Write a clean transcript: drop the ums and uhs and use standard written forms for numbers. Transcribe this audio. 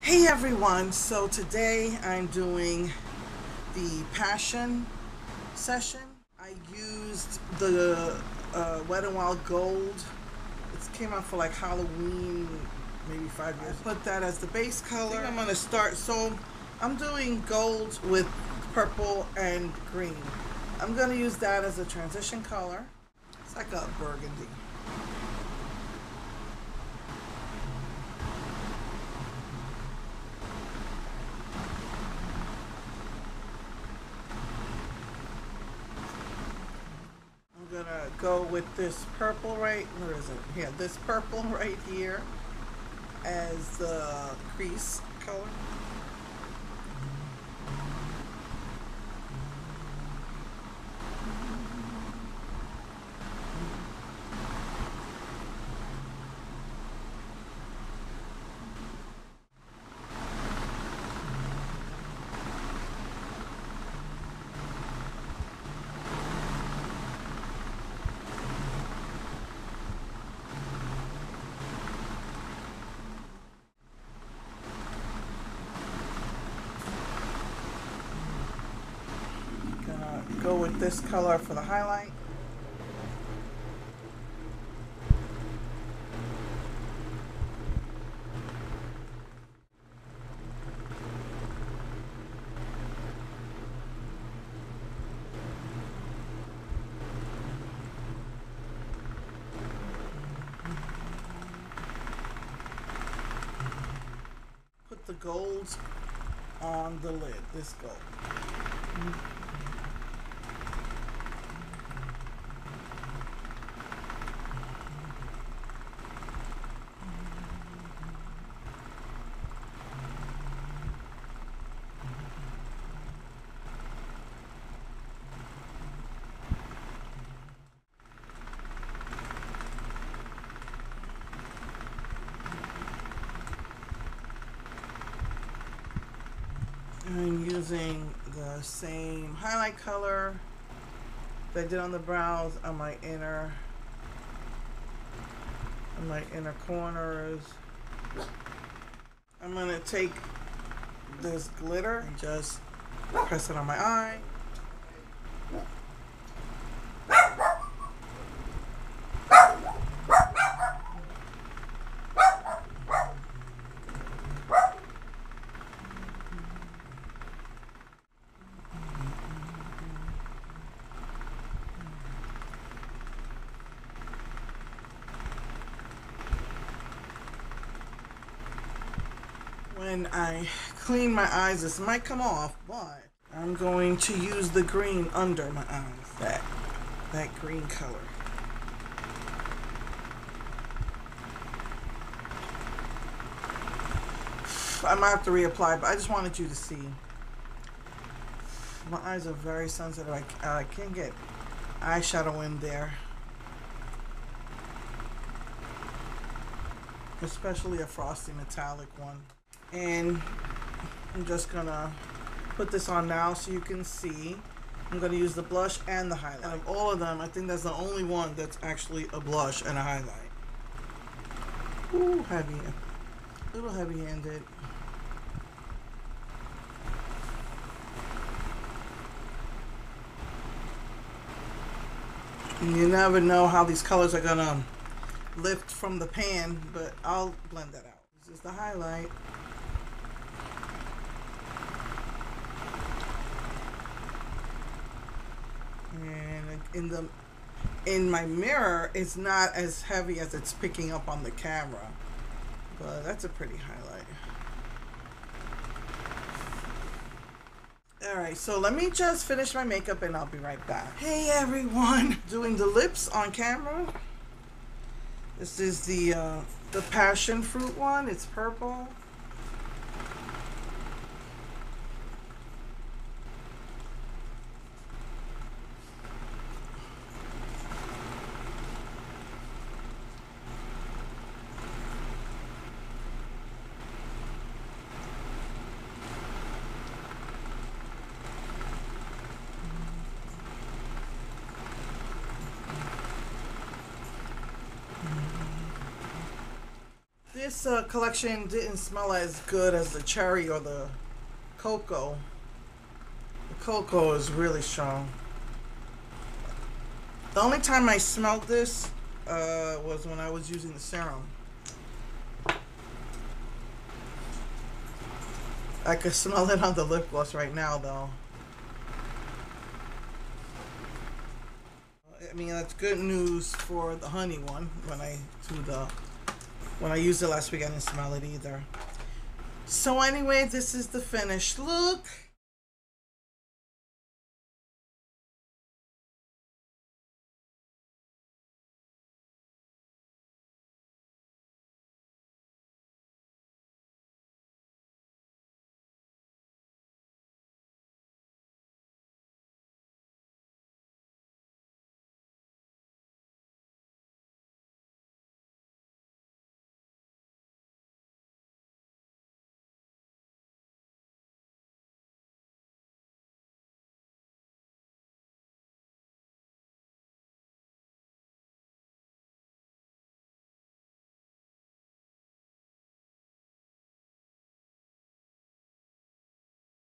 Hey everyone, so today I'm doing the passion session. I used the Wet n Wild Gold. It came out for like Halloween maybe 5 years. I put that as the base color. I'm going to start, so I'm doing gold with purple and green. I'm going to use that as a transition color. It's like a burgundy. I'm gonna go with this purple right, where is it? Yeah, this purple right here as the crease color. Gonna go with this color for the highlight. Put the gold on the lid, this gold. I'm using the same highlight color that I did on the brows on my inner corners. I'm gonna take this glitter and just press it on my eye. When I clean my eyes, this might come off, but I'm going to use the green under my eyes. That green color. I might have to reapply, but I just wanted you to see. My eyes are very sensitive. I can't get eyeshadow in there. Especially a frosty metallic one. And I'm just gonna put this on now so you can see. I'm gonna use the blush and the highlight. Out of all of them, I think that's the only one that's actually a blush and a highlight. Ooh, heavy. A little heavy-handed. You never know how these colors are gonna lift from the pan, but I'll blend that out. This is the highlight. And in my mirror, it's not as heavy as it's picking up on the camera, but that's a pretty highlight. Alright, so let me just finish my makeup and I'll be right back. Hey everyone! Doing the lips on camera. This is the passion fruit one. It's purple. This collection didn't smell as good as the cherry or the cocoa. The cocoa is really strong. The only time I smelled this was when I was using the serum. I could smell it on the lip gloss right now, though. I mean, that's good news for the honey one. When I used it last week, I didn't smell it either. So anyway, this is the finished look.